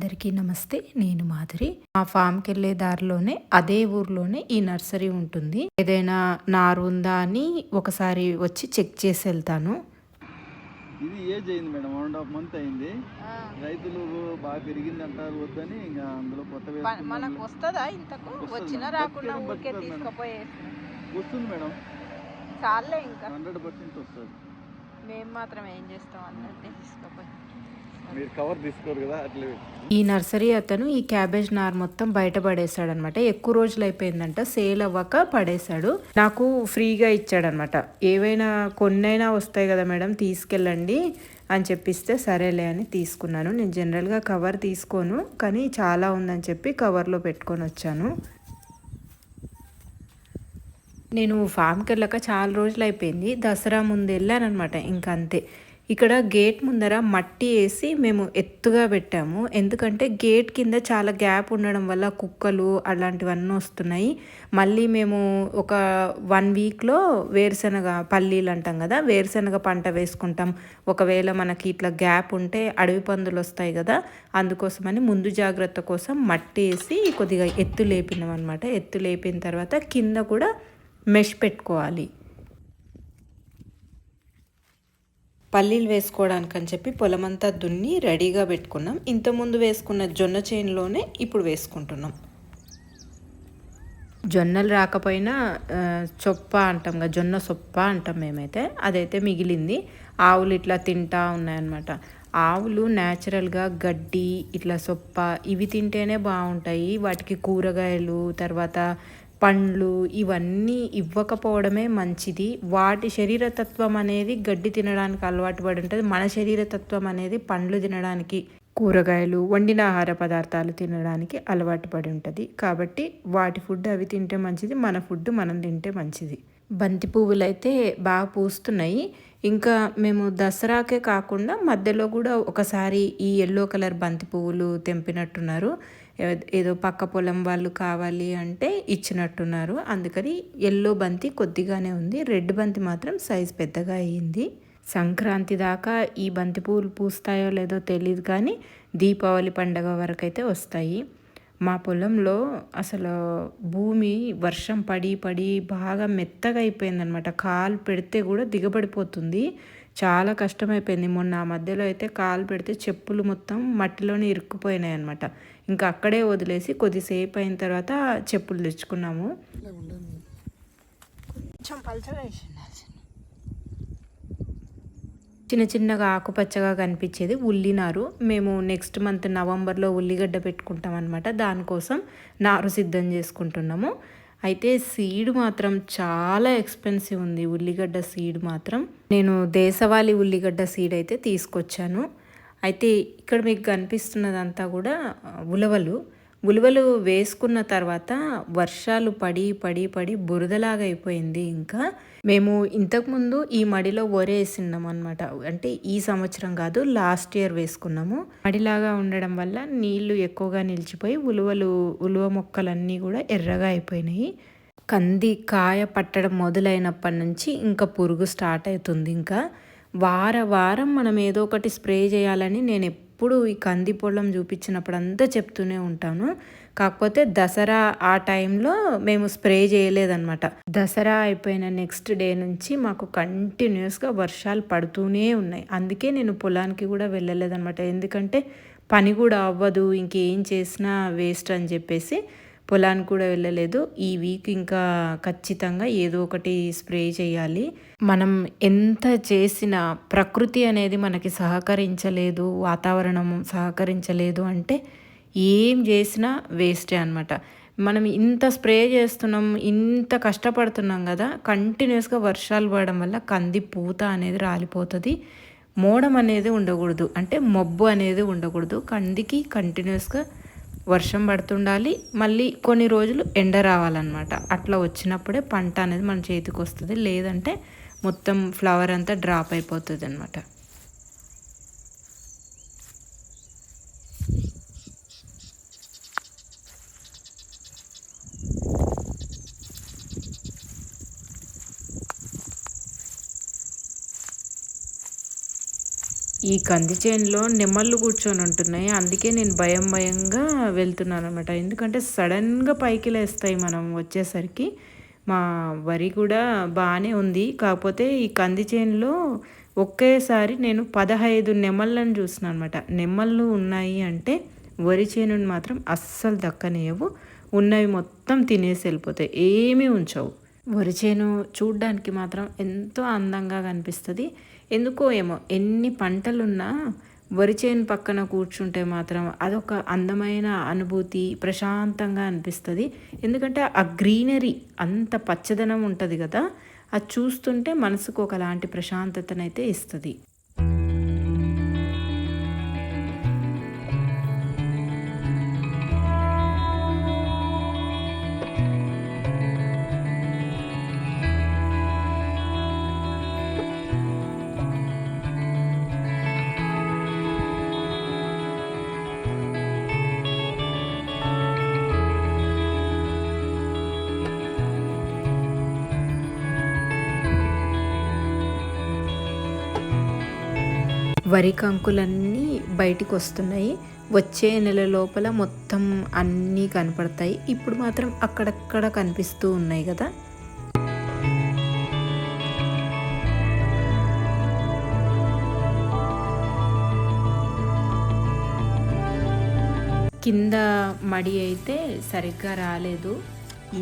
అందరికీ నమస్తే. నేను మాధురి. మా ఫామ్‌కి వెళ్ళే దారిలోనే అదే ఊర్లోనే ఈ నర్సరీ ఉంటుంది. ఏదైనా నారు ఉందా అని ఒకసారి వచ్చి చెక్ చేసి వెళ్తాను. ఇది ఏజ్ అయింది మేడం, 1.5 మంత్ అయింది. రైతులు బాగా పెరిగిందంటారు, వద్దని ఇంకా అందులో కొత్త మనకు వస్తుందా ఇంతకు వచ్చినా రాకుండా ఊరికే తీసుకుపోయేసి వస్తుంది మేడం. చాలే ఇంకా 100% వస్తుంది. మేము మాత్రం ఏం చేస్తాం అందరినీ తీసుకుపోయి. మీరు కవర్ తీసుకోరు కదా అట్లే. ఈ నర్సరీ అతను ఈ క్యాబేజ్ నార్ మొత్తం బయట పడేశాడనమాట. ఎక్కువ రోజులు అయిపోయిందంట, సేల్ అవ్వక పడేశాడు. నాకు ఫ్రీగా ఇచ్చాడనమాట. ఏవైనా కొన్నైనా వస్తాయి కదా మేడం, తీసుకెళ్ళండి అని చెప్పిస్తే సరేలే అని తీసుకున్నాను. నేను జనరల్గా కవర్ తీసుకోను, కానీ చాలా ఉందని చెప్పి కవర్లో పెట్టుకొని వచ్చాను. నేను ఫామ్కి వెళ్ళాక చాలా రోజులు అయిపోయింది. దసరా ముందు వెళ్ళానమాట. ఇంకా అంతే. ఇక్కడ గేట్ ముందర మట్టి వేసి మేము ఎత్తుగా పెట్టాము. ఎందుకంటే గేట్ కింద చాలా గ్యాప్ ఉండడం వల్ల కుక్కలు అలాంటివన్నీ వస్తున్నాయి. మళ్ళీ మేము ఒక 1 వీక్లో వేరుశనగ పల్లీలు అంటాం కదా, వేరుశనగ పంట వేసుకుంటాం. ఒకవేళ మనకి ఇట్లా గ్యాప్ ఉంటే అడవి పందులు వస్తాయి కదా, అందుకోసమని ముందు జాగ్రత్త కోసం మట్టి వేసి కొద్దిగా ఎత్తు లేపినాం అనమాట. ఎత్తు లేపిన తర్వాత కింద కూడా మెష్ పెట్టుకోవాలి. పల్లీలు వేసుకోవడానికి అని చెప్పి పొలమంతా దున్ని రెడీగా పెట్టుకున్నాం. ఇంతకుముందు వేసుకున్న జొన్న చేనులోనే ఇప్పుడు వేసుకుంటున్నాం. జొన్నలు రాకపోయినా చొప్ప అంటాం కదా, జొన్న సొప్ప అంటాం మేమైతే. అదైతే మిగిలింది. ఆవులు ఇట్లా తింటా ఉన్నాయన్నమాట. ఆవులు న్యాచురల్గా గడ్డి ఇట్లా సొప్ప ఇవి తింటేనే బాగుంటాయి. వాటికి కూరగాయలు తర్వాత పండ్లు ఇవన్నీ ఇవ్వకపోవడమే మంచిది. వాటి శరీరతత్వం అనేది గడ్డి తినడానికి అలవాటు పడి ఉంటుంది. మన శరీరతత్వం అనేది పండ్లు తినడానికి, కూరగాయలు, వండిన ఆహార పదార్థాలు తినడానికి అలవాటు పడి ఉంటుంది. కాబట్టి వాటి ఫుడ్ అవి తింటే మంచిది, మన ఫుడ్ మనం తింటే మంచిది. బంతి పువ్వులు అయితే బాగా పూస్తున్నాయి. ఇంకా మేము దసరాకే కాకుండా మధ్యలో కూడా ఒకసారి ఈ ఎల్లో కలర్ బంతి పువ్వులు తెంపినట్టున్నారు. ఏదో పక్క పొలం వాళ్ళు కావాలి అంటే ఇచ్చినట్టున్నారు. అందుకని ఎల్లో బంతి కొద్దిగానే ఉంది, రెడ్ బంతి మాత్రం సైజ్ పెద్దగా అయ్యింది. సంక్రాంతి దాకా ఈ బంతి పువ్వులు పూస్తాయో లేదో తెలియదు, కానీ దీపావళి పండగ వరకు అయితే వస్తాయి. మా పొలంలో అసలు భూమి వర్షం పడి పడి బాగా మెత్తగా అయిపోయిందనమాట. కాలు పెడితే కూడా దిగబడిపోతుంది. చాలా కష్టమైపోయింది. మొన్న ఆ మధ్యలో అయితే కాలు పెడితే చెప్పులు మొత్తం మట్టిలోనే ఇరుక్కుపోయినాయి అనమాట. ఇంకా అక్కడే వదిలేసి కొద్దిసేపు అయిన తర్వాత చెప్పులు తెచ్చుకున్నాము. కొంచెం పల్చగా చిన్న చిన్నగా ఆకుపచ్చగా కనిపించేది ఉల్లినారు. మేము నెక్స్ట్ మంత్ నవంబర్లో ఉల్లిగడ్డ పెట్టుకుంటాం అనమాట. దానికోసం నారు సిద్ధం చేసుకుంటున్నాము. అయితే సీడ్ మాత్రం చాలా ఎక్స్పెన్సివ్ ఉంది. ఉల్లిగడ్డ సీడ్ మాత్రం నేను దేశవాళీ ఉల్లిగడ్డ సీడ్ అయితే తీసుకొచ్చాను. అయితే ఇక్కడ మీకు కనిపిస్తున్నదంతా కూడా ఉలవలు వేసుకున్న తర్వాత వర్షాలు పడి పడి పడి బురదలాగా అయిపోయింది. ఇంకా మేము ఇంతకుముందు ఈ మడిలో వరేసినాం అనమాట. అంటే ఈ సంవత్సరం కాదు, లాస్ట్ ఇయర్ వేసుకున్నాము. మడిలాగా ఉండడం వల్ల నీళ్లు ఎక్కువగా నిలిచిపోయి ఉలువ మొక్కలన్నీ కూడా ఎర్రగా అయిపోయినాయి. కంది కాయ పట్టడం మొదలైనప్పటి నుంచి ఇంకా పురుగు స్టార్ట్ అవుతుంది. ఇంకా వారం మనం ఏదో ఒకటి స్ప్రే చేయాలని నేను ఎప్పుడు ఈ కంది పొలం చూపించినప్పుడు అంతా చెప్తూనే ఉంటాను. కాకపోతే దసరా ఆ టైంలో మేము స్ప్రే చేయలేదన్నమాట. దసరా అయిపోయిన నెక్స్ట్ డే నుంచి మాకు కంటిన్యూస్గా వర్షాలు పడుతూనే ఉన్నాయి. అందుకే నేను పొలానికి కూడా వెళ్ళలేదన్నమాట. ఎందుకంటే పని కూడా అవ్వదు, ఇంకేం చేసినా వేస్ట్ అని చెప్పేసి పొలానికి కూడా వెళ్ళలేదు. ఈ వీక్ ఇంకా ఖచ్చితంగా ఏదో ఒకటి స్ప్రే చేయాలి. మనం ఎంత చేసినా ప్రకృతి అనేది మనకి సహకరించలేదు, వాతావరణం సహకరించలేదు అంటే ఏం చేసినా వేస్టే అనమాట. మనం ఇంత స్ప్రే చేస్తున్నాం, ఇంత కష్టపడుతున్నాం కదా, కంటిన్యూస్గా వర్షాలు పడడం వల్ల కంది పూత అనేది రాలిపోతుంది. మోడం అనేది ఉండకూడదు, అంటే మబ్బు అనేది ఉండకూడదు. కందికి కంటిన్యూస్గా వర్షం పడుతుండాలి, మళ్ళీ కొన్ని రోజులు ఎండ రావాలన్నమాట. అట్లా వచ్చినప్పుడే పంట అనేది మన చేతికి వస్తుంది. లేదంటే మొత్తం ఫ్లవర్ అంతా డ్రాప్ అయిపోతుంది అనమాట. ఈ కంది చేనులో నెమళ్ళు కూర్చొని ఉంటున్నాయి. అందుకే నేను భయంగా వెళ్తున్నాను అనమాట. ఎందుకంటే సడన్గా పైకి లేస్తాయి మనం వచ్చేసరికి. మా వరి కూడా బాగానే ఉంది. కాకపోతే ఈ కంది చేనులో ఒకేసారి నేను 15 నెమళ్ళను చూసిన అనమాట. నెమళ్ళు ఉన్నాయి అంటే వరి చేనుని మాత్రం అస్సలు దక్కనియవు. ఉన్నవి మొత్తం తినేసి వెళ్ళిపోతాయి, ఏమీ ఉంచవు. వరి చేను చూడ్డానికి మాత్రం ఎంతో అందంగా కనిపిస్తుంది. ఎందుకో ఏమో ఎన్ని పంటలున్నా వరి చేను పక్కన కూర్చుంటే మాత్రం అదొక అందమైన అనుభూతి, ప్రశాంతంగా అనిపిస్తుంది. ఎందుకంటే ఆ గ్రీనరీ అంత పచ్చదనం ఉంటుంది కదా, అది చూస్తుంటే మనసుకు ఒకలాంటి ప్రశాంతతనైతే ఇస్తుంది. వరి కంకులన్నీ బయటికి వస్తున్నాయి. వచ్చే నెల లోపల మొత్తం అన్నీ కనపడతాయి. ఇప్పుడు మాత్రం అక్కడక్కడ కనిపిస్తూ ఉన్నాయి కదా. కింద మడి అయితే సరిగ్గా రాలేదు.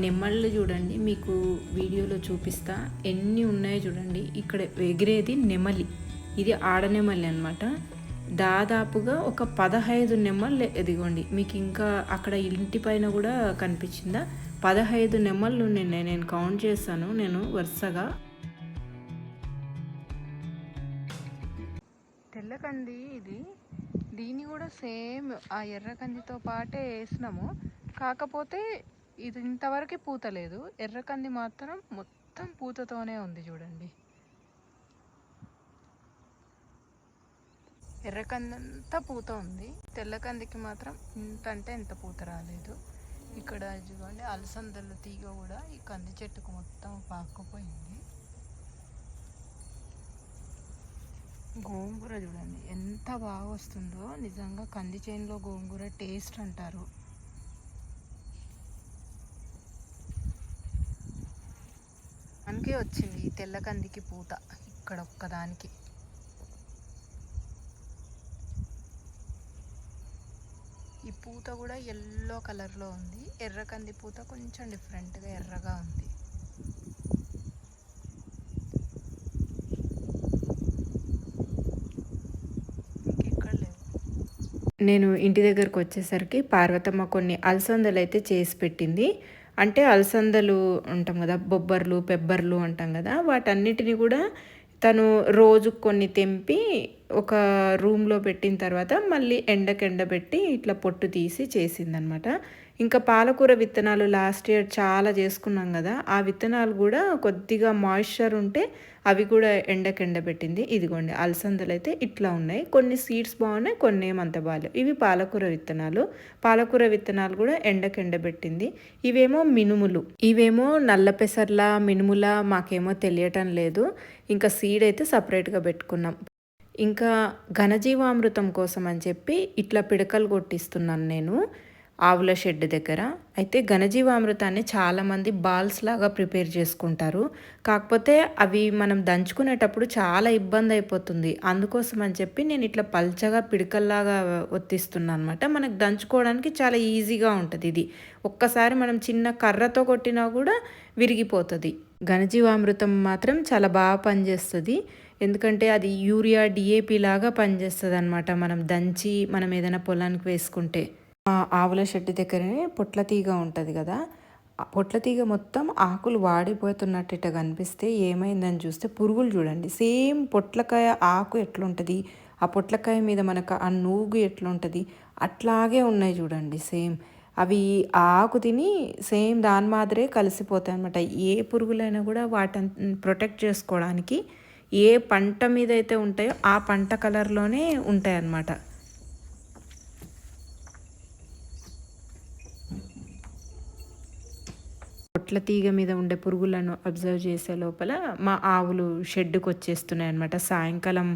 నెమళ్ళు చూడండి, మీకు వీడియోలో చూపిస్తా ఎన్ని ఉన్నాయో చూడండి. ఇక్కడ ఎగిరేది నెమలి, ఇది ఆడనెమలి అనమాట. దాదాపుగా ఒక 15 నెమళ్ళు ఎదిగోండి. మీకు ఇంకా అక్కడ ఇంటి పైన కూడా కనిపించిందా? 15 నెమళ్ళు నేను కౌంట్ చేశాను వరుసగా. తెల్లకంది ఇది, దీన్ని కూడా సేమ్ ఆ ఎర్రకందితో పాటే వేసినాము. కాకపోతే ఇది ఇంతవరకు పూత లేదు. ఎర్రకంది మాత్రం మొత్తం పూతతోనే ఉంది చూడండి. ఎర్రకంది అంతా పూత ఉంది, తెల్లకందికి మాత్రం ఇంత అంటే ఇంత పూత రాలేదు. ఇక్కడ చూడండి అలసందల తీగ కూడా ఈ కంది చెట్టుకు మొత్తం పాకుపోయింది. గోంగూర చూడండి ఎంత బాగా వస్తుందో. నిజంగా కంది చేనులో గోంగూర టేస్ట్ అంటారు. అందుకే వచ్చింది ఈ తెల్లకందికి పూత ఇక్కడ ఒక్కదానికి. ఈ పూత కూడా ఎల్లో కలర్లో ఉంది. ఎర్రకంది పూత కొంచెం డిఫరెంట్గా ఎర్రగా ఉంది. ఇంకెక్కడ లేవు. నేను ఇంటి దగ్గరకు వచ్చేసరికి పార్వతమ్మ కొన్ని అలసందలు అయితే చేసి పెట్టింది. అంటే అలసందలు ఉంటాం కదా, బొబ్బర్లు పెబ్బర్లు అంటాం కదా, వాటన్నిటిని కూడా తను రోజు కొన్ని తెంపి ఒక రూమ్లో పెట్టిన తర్వాత మళ్ళీ ఎండబెట్టి ఇట్లా పొట్టు తీసి చేసిందనమాట. ఇంకా పాలకూర విత్తనాలు లాస్ట్ ఇయర్ చాలా చేసుకున్నాం కదా, ఆ విత్తనాలు కూడా కొద్దిగా మాయిశ్చర్ ఉంటే అవి కూడా ఎండబెట్టింది. ఇదిగోండి అలసందలు అయితే ఇట్లా ఉన్నాయి. కొన్ని సీడ్స్ బాగున్నాయి, కొన్ని ఏమంత బాగాలేవు. ఇవి పాలకూర విత్తనాలు. పాలకూర విత్తనాలు కూడా ఎండబెట్టింది. ఇవేమో మినుములు, ఇవేమో నల్ల పెసర్ల మినుముల మాకేమో తెలియటం లేదు. ఇంకా సీడ్ అయితే సపరేట్గా పెట్టుకున్నాం. ఇంకా ఘనజీవామృతం కోసం అని చెప్పి ఇట్లా పిడకలు కొట్టిస్తున్నాను నేను ఆవుల షెడ్ దగ్గర. అయితే ఘనజీవామృతాన్ని చాలామంది బాల్స్ లాగా ప్రిపేర్ చేసుకుంటారు. కాకపోతే అవి మనం దంచుకునేటప్పుడు చాలా ఇబ్బంది అయిపోతుంది. అందుకోసం అని చెప్పి నేను ఇట్లా పల్చగా పిడకల్లాగా ఒత్తిస్తున్నాను అనమాట. మనకు దంచుకోవడానికి చాలా ఈజీగా ఉంటుంది. ఇది ఒక్కసారి మనం చిన్న కర్రతో కొట్టినా కూడా విరిగిపోతుంది. ఘనజీవామృతం మాత్రం చాలా బాగా పనిచేస్తుంది. ఎందుకంటే అది యూరియా డిఏపి లాగా పనిచేస్తుంది అనమాట. మనం దంచి మనం ఏదైనా పొలానికి వేసుకుంటే. ఆవుల షెడ్ దగ్గరనే పొట్ల తీగ ఉంటుంది కదా, పొట్ల తీగ మొత్తం ఆకులు వాడిపోతున్నట్టు ఇట్లా కనిపిస్తే ఏమైందని చూస్తే పురుగులు చూడండి. సేమ్ పొట్లకాయ ఆకు ఎట్లుంటుంది, ఆ పొట్లకాయ మీద మనకు ఆ నూగు ఎట్లుంటుంది అట్లాగే ఉన్నాయి చూడండి సేమ్. అవి ఆ ఆకు తిని సేమ్ దాని మాదిరే కలిసిపోతాయి అనమాట. ఏ పురుగులైనా కూడా వాటిని ప్రొటెక్ట్ చేసుకోవడానికి ఏ పంట మీద అయితే ఉంటాయో ఆ పంట కలర్లోనే ఉంటాయి అన్నమాట. చెట్ల తీగ మీద ఉండే పురుగులను అబ్జర్వ్ చేసే లోపల మా ఆవులు షెడ్డుకు వచ్చేస్తున్నాయి అనమాట. సాయంకాలం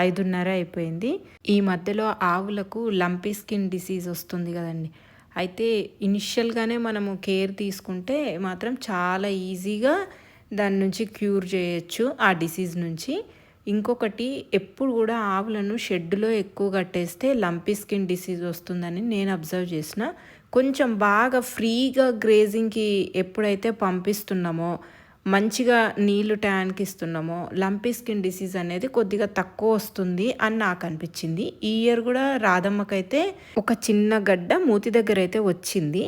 5:30 అయిపోయింది. ఈ మధ్యలో ఆవులకు లంపీ స్కిన్ డిసీజ్ వస్తుంది కదండి. అయితే ఇనిషియల్గానే మనము కేర్ తీసుకుంటే మాత్రం చాలా ఈజీగా దాని నుంచి క్యూర్ చేయొచ్చు ఆ డిసీజ్ నుంచి. ఇంకొకటి, ఎప్పుడు కూడా ఆవులను షెడ్డులో ఎక్కువ కట్టేస్తే లంపీ స్కిన్ డిసీజ్ వస్తుందని నేను అబ్జర్వ్ చేసిన. కొంచెం బాగా ఫ్రీగా గ్రేజింగ్కి ఎప్పుడైతే పంపిస్తున్నామో, మంచిగా నీళ్లు ట్యాంక్ ఇస్తున్నామో, లంపీ స్కిన్ డిసీజ్ అనేది కొద్దిగా తక్కువ వస్తుంది అని నాకు అనిపించింది. ఈ ఇయర్ కూడా రాధమ్మకైతే ఒక చిన్న గడ్డ మూతి దగ్గర అయితే వచ్చింది.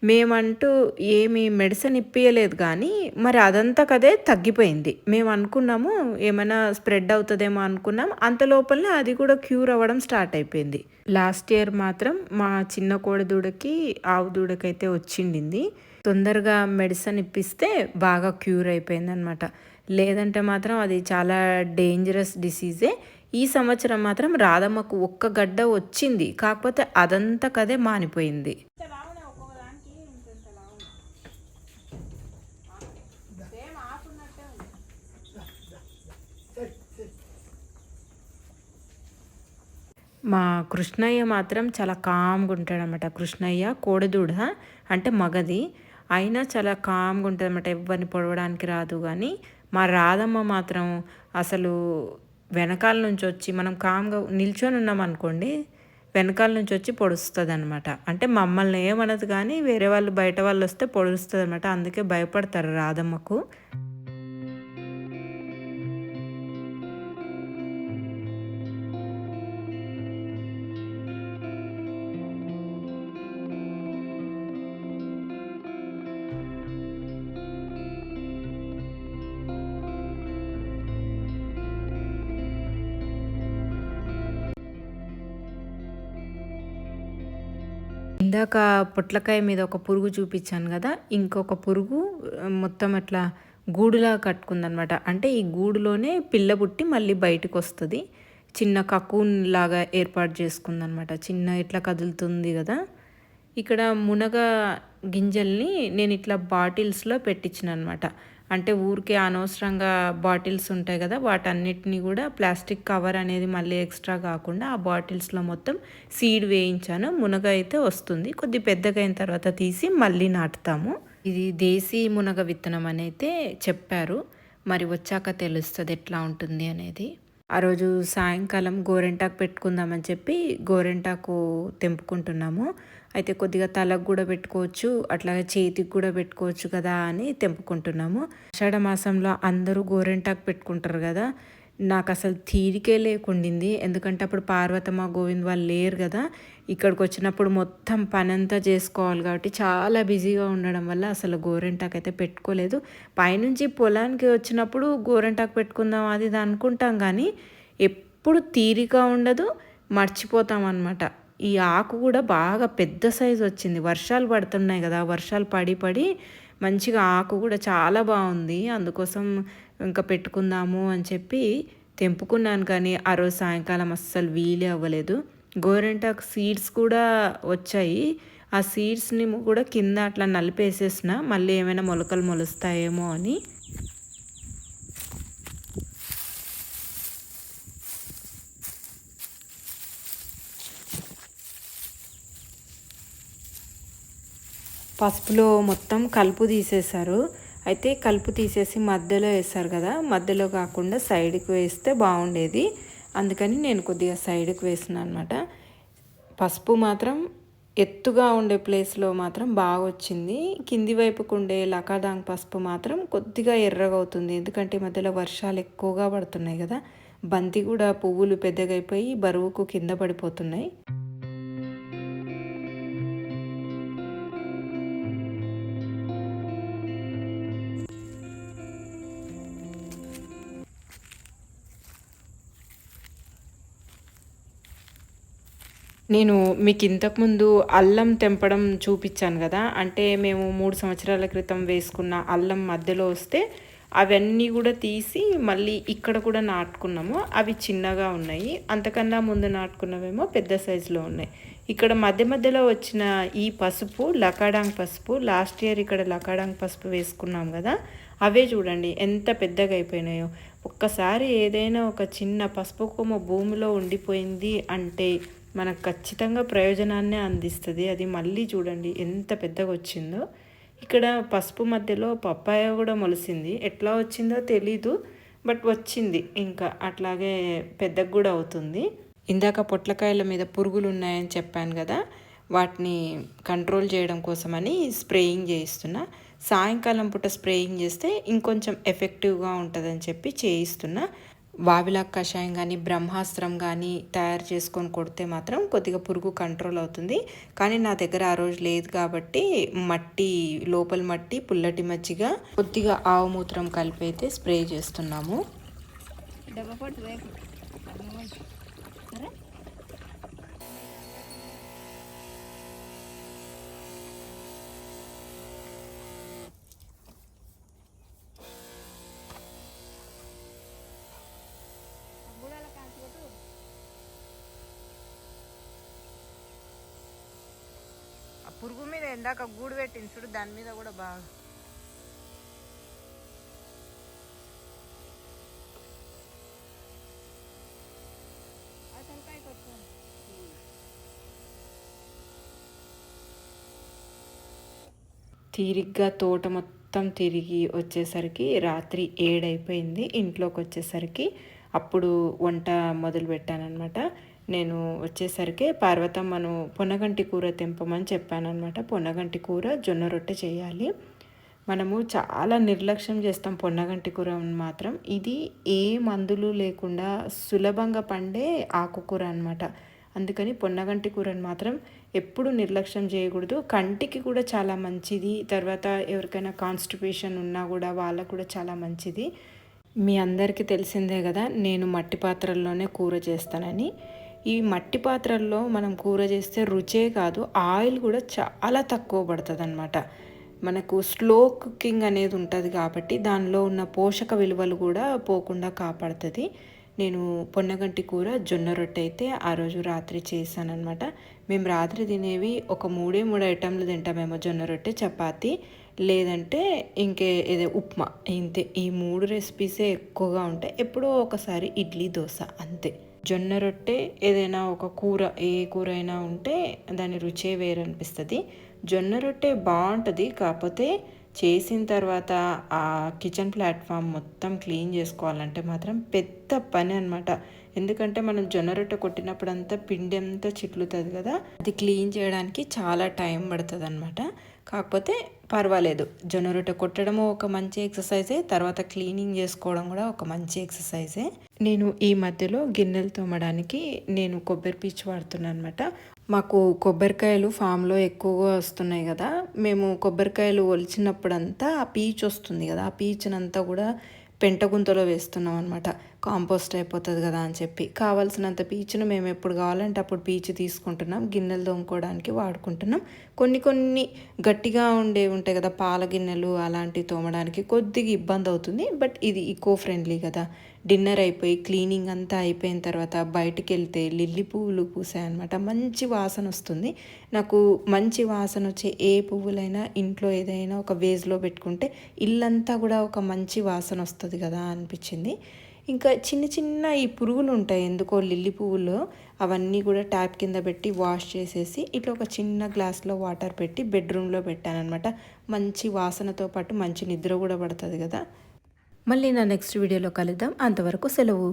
మేమంటూ ఏమి మెడిసిన్ ఇప్పియలేదు, కానీ మరి అదంతా కదే తగ్గిపోయింది. మేము అనుకున్నాము ఏమైనా స్ప్రెడ్ అవుతుందేమో అనుకున్నాం. అంత లోపలనే అది కూడా క్యూర్ అవ్వడం స్టార్ట్ అయిపోయింది. లాస్ట్ ఇయర్ మాత్రం మా చిన్న కోడి దూడకి ఆవు దూడకైతే వచ్చిండింది. తొందరగా మెడిసిన్ ఇప్పిస్తే బాగా క్యూర్ అయిపోయింది అనమాట. లేదంటే మాత్రం అది చాలా డేంజరస్ డిసీజే. ఈ సంవత్సరం మాత్రం రాధమ్మకు ఒక్క గడ్డ వచ్చింది, కాకపోతే అదంతా కదే మానిపోయింది. మా కృష్ణయ్య మాత్రం చాలా కామ్గా ఉంటాడనమాట. కృష్ణయ్య కోడిదూడ అంటే మగది, అయినా చాలా కామ్గా ఉంటుంది అనమాట. ఎవరిని పొడవడానికి రాదు. కానీ మా రాధమ్మ మాత్రం అసలు వెనకాల నుంచి వచ్చి, మనం కామ్గా నిల్చొని ఉన్నాం అనుకోండి, వెనకాల నుంచి వచ్చి పొడుస్తుంది అనమాట. అంటే మమ్మల్ని ఏమనదు, కానీ వేరే వాళ్ళు బయట వాళ్ళు వస్తే పొడుస్తుంది అనమాట. అందుకే భయపడతారు రాధమ్మకు. ఇందాక పొట్లకాయ మీద ఒక పురుగు చూపించాను కదా, ఇంకొక పురుగు మొత్తం అట్లా గూడులా కట్టుకుందనమాట. అంటే ఈ గూడులోనే పిల్ల పుట్టి మళ్ళీ బయటకు వస్తుంది. చిన్న కకూన్ లాగా ఏర్పాటు చేసుకుందనమాట. చిన్న ఇట్లా కదులుతుంది కదా. ఇక్కడ మునగ గింజల్ని నేను ఇట్లా బాటిల్స్లో పెట్టించిన అనమాట. అంటే ఊరికే అనవసరంగా బాటిల్స్ ఉంటాయి కదా, వాటన్నిటిని కూడా ప్లాస్టిక్ కవర్ అనేది మళ్ళీ ఎక్స్ట్రా కాకుండా ఆ బాటిల్స్లో మొత్తం సీడ్ వేయించాను. మునగ అయితే వస్తుంది. కొద్ది పెద్దగా అయిన తర్వాత తీసి మళ్ళీ నాటుతాము. ఇది దేశీ మునగ విత్తనం అని అయితే చెప్పారు. మరి వచ్చాక తెలుస్తుంది ఎట్లా ఉంటుంది అనేది. ఆ రోజు సాయంకాలం గోరెంటాకు పెట్టుకుందామని చెప్పి గోరెంటాకు తెంపుకుంటున్నాము. అయితే కొద్దిగా తలకు కూడా పెట్టుకోవచ్చు, అట్లాగే చేతికి కూడా పెట్టుకోవచ్చు కదా అని తెంపుకుంటున్నాము. ఆషాఢ మాసంలో అందరూ గోరెంటాకు పెట్టుకుంటారు కదా. నాకు అసలు తీరికే లేకుండింది, ఎందుకంటే అప్పుడు పార్వతమ్మ గోవింద్ వాళ్ళు లేరు కదా. ఇక్కడికి వచ్చినప్పుడు మొత్తం పని అంతా చేసుకోవాలి కాబట్టి చాలా బిజీగా ఉండడం వల్ల అసలు గోరెంటాకు అయితే పెట్టుకోలేదు. పైనుంచి పొలానికి వచ్చినప్పుడు గోరెంటాకు పెట్టుకుందాం అది ఇది అనుకుంటాం, కానీ ఎప్పుడు తీరిక ఉండదు, మర్చిపోతాం అన్నమాట. ఈ ఆకు కూడా బాగా పెద్ద సైజు వచ్చింది. వర్షాలు పడుతున్నాయి కదా, వర్షాలు పడి పడి మంచిగా ఆకు కూడా చాలా బాగుంది. అందుకోసం ఇంకా పెట్టుకుందాము అని చెప్పి తెంపుకున్నాను, కానీ ఆ రోజు సాయంకాలం అస్సలు వీలే అవ్వలేదు. గోరెంటాకు సీడ్స్ కూడా వచ్చాయి. ఆ సీడ్స్ని కూడా కింద అట్లా నలిపేసేసిన, మళ్ళీ ఏమైనా మొలకలు మొలుస్తాయేమో అని. పసుపులో మొత్తం కలుపు తీసేశారు. అయితే కలుపు తీసేసి మధ్యలో వేస్తారు కదా, మధ్యలో కాకుండా సైడ్కి వేస్తే బాగుండేది. అందుకని నేను కొద్దిగా సైడ్కి వేసిన అనమాట. పసుపు మాత్రం ఎత్తుగా ఉండే ప్లేస్లో మాత్రం బాగా వచ్చింది. కింది వైపుకు ఉండే లకాదాంగ్ పసుపు మాత్రం కొద్దిగా ఎర్రగా అవుతుంది, ఎందుకంటే మధ్యలో వర్షాలు ఎక్కువగా పడుతున్నాయి కదా. బంతి కూడా పువ్వులు పెద్దగా అయిపోయి బరువుకు కింద పడిపోతున్నాయి. నేను మీకు ఇంతకుముందు అల్లం తెంపడం చూపించాను కదా. అంటే మేము 3 సంవత్సరాల క్రితం వేసుకున్న అల్లం మధ్యలో వస్తే అవన్నీ కూడా తీసి మళ్ళీ ఇక్కడ కూడా నాటుకున్నాము. అవి చిన్నగా ఉన్నాయి, అంతకన్నా ముందు నాటుకున్నవేమో పెద్ద సైజులో ఉన్నాయి. ఇక్కడ మధ్య మధ్యలో వచ్చిన ఈ పసుపు లకాడాంగ్ పసుపు, లాస్ట్ ఇయర్ ఇక్కడ లకాడాంగ్ పసుపు వేసుకున్నాం కదా, అవే చూడండి ఎంత పెద్దగా అయిపోయినాయో. ఒక్కసారి ఏదైనా ఒక చిన్న పసుపు కొమ్మ భూమిలో ఉండిపోయింది అంటే మనకు ఖచ్చితంగా ప్రయోజనాన్నే అందిస్తుంది. అది మళ్ళీ చూడండి ఎంత పెద్దగా వచ్చిందో. ఇక్కడ పసుపు మధ్యలో పప్పాయ కూడా మొలిసింది, ఎట్లా వచ్చిందో తెలీదు, బట్ వచ్చింది. ఇంకా అట్లాగే పెద్దగా కూడా అవుతుంది. ఇందాక పొట్లకాయల మీద పురుగులు ఉన్నాయని చెప్పాను కదా, వాటిని కంట్రోల్ చేయడం కోసమని స్ప్రేయింగ్ చేయిస్తున్నా. సాయంకాలం పూట స్ప్రేయింగ్ చేస్తే ఇంకొంచెం ఎఫెక్టివ్గా ఉంటుందని చెప్పి చేయిస్తున్నా. వావిలాక్ కషాయం కానీ బ్రహ్మాస్త్రం కానీ తయారు చేసుకొని కొడితే మాత్రం కొద్దిగా పురుగు కంట్రోల్ అవుతుంది. కానీ నా దగ్గర ఆ రోజు లేదు కాబట్టి మట్టి, లోపల మట్టి, పుల్లటి మజ్జిగ, కొద్దిగా ఆవు మూత్రం కలిపి అయితే స్ప్రే చేస్తున్నాము. పురుగు మీద ఎందాక గూడు పెట్టింది చూడు, దాని మీద కూడా బాగా తీరిగ్గా తోట మొత్తం తిరిగి వచ్చేసరికి రాత్రి 7 అయిపోయింది. ఇంట్లోకి వచ్చేసరికి అప్పుడు వంట మొదలు పెట్టానమాట. నేను వచ్చేసరికి పార్వతమ్మను పొన్నగంటి కూర తెంపమని చెప్పానమాట. పొన్నగంటి కూర జొన్న రొట్టె చేయాలి. మనము చాలా నిర్లక్ష్యం చేస్తాం పొన్నగంటి కూర మాత్రం. ఇది ఏ మందులు లేకుండా సులభంగా పండే ఆకుకూర అనమాట. అందుకని పొన్నగంటి కూరని మాత్రం ఎప్పుడు నిర్లక్ష్యం చేయకూడదు. కంటికి కూడా చాలా మంచిది. తర్వాత ఎవరికైనా కాన్స్టిపేషన్ ఉన్నా కూడా వాళ్ళకు కూడా చాలా మంచిది. మీ అందరికీ తెలిసిందే కదా, నేను మట్టి పాత్రల్లోనే కూర చేస్తానని. ఈ మట్టి పాత్రల్లో మనం కూర చేస్తే రుచే కాదు, ఆయిల్ కూడా చాలా తక్కువ పడుతుంది అనమాట. మనకు స్లో కుకింగ్ అనేది ఉంటుంది కాబట్టి దానిలో ఉన్న పోషక విలువలు కూడా పోకుండా కాపాడుతుంది. నేను పొన్నగంటి కూర జొన్న రొట్టె అయితే ఆ రోజు రాత్రి చేశానమాట. మేము రాత్రి తినేవి ఒక 3 ఐటెంలు తింటామేమో, జొన్న రొట్టె, చపాతి, లేదంటే ఇంకే ఏదో ఉప్మా, ఇంతే. ఈ 3 రెసిపీసే ఎక్కువగా ఉంటాయి. ఎప్పుడో ఒకసారి ఇడ్లీ, దోశ, అంతే. జొన్న రొట్టె ఏదైనా ఒక కూర, ఏ కూర అయినా ఉంటే దాని రుచే వేరు అనిపిస్తుంది. జొన్న రొట్టె బాగుంటుంది, కాకపోతే చేసిన తర్వాత ఆ కిచెన్ ప్లాట్ఫామ్ మొత్తం క్లీన్ చేసుకోవాలంటే మాత్రం పెద్ద పని అనమాట. ఎందుకంటే మనం జొన్న రొట్టె కొట్టినప్పుడు అంతా పిండి అంతా చిట్లుతుంది కదా, అది క్లీన్ చేయడానికి చాలా టైం పడుతుంది అనమాట. కాకపోతే పర్వాలేదు, జొన్న రొట్టె కొట్టడము ఒక మంచి ఎక్సర్సైజే, తర్వాత క్లీనింగ్ చేసుకోవడం కూడా ఒక మంచి ఎక్సర్సైజే. నేను ఈ మధ్యలో గిన్నెలు తోమడానికి నేను కొబ్బరి పీచు వాడుతున్నాను అనమాట. మాకు కొబ్బరికాయలు ఫామ్లో ఎక్కువగా వస్తున్నాయి కదా, మేము కొబ్బరికాయలు ఒలిచినప్పుడంతా ఆ పీచు వస్తుంది కదా, ఆ పీచునంతా కూడా పెంటగుంతలో వేస్తున్నాం అనమాట. కాంపోస్ట్ అయిపోతుంది కదా అని చెప్పి కావాల్సినంత పీచును మేము ఎప్పుడు కావాలంటే అప్పుడు పీచు తీసుకుంటున్నాం, గిన్నెలు తోముకోవడానికి వాడుకుంటున్నాం. కొన్ని గట్టిగా ఉండేవి ఉంటాయి కదా, పాల గిన్నెలు, అలాంటివి తోమడానికి కొద్దిగా ఇబ్బంది అవుతుంది. బట్ ఇది ఈకో ఫ్రెండ్లీ కదా. డిన్నర్ అయిపోయి క్లీనింగ్ అంతా అయిపోయిన తర్వాత బయటికి వెళ్తే లిల్లీ పువ్వులు పూసాయన్నమాట. మంచి వాసన వస్తుంది. నాకు మంచి వాసన వచ్చే ఏ పువ్వులైనా ఇంట్లో ఏదైనా ఒక వేజ్లో పెట్టుకుంటే ఇల్లంతా కూడా ఒక మంచి వాసన వస్తుంది కదా అనిపించింది. ఇంకా చిన్న ఈ పురుగులు ఉంటాయి ఎందుకో లిల్లీ పువ్వులో, అవన్నీ కూడా ట్యాప్ కింద పెట్టి వాష్ చేసేసి ఇట్లా ఒక చిన్న గ్లాస్లో వాటర్ పెట్టి బెడ్రూమ్లో పెట్టానమాట. మంచి వాసనతో పాటు మంచి నిద్ర కూడా పడుతుంది కదా. మళ్ళీ నా నెక్స్ట్ వీడియోలో కలుద్దాం. అంతవరకు సెలవు.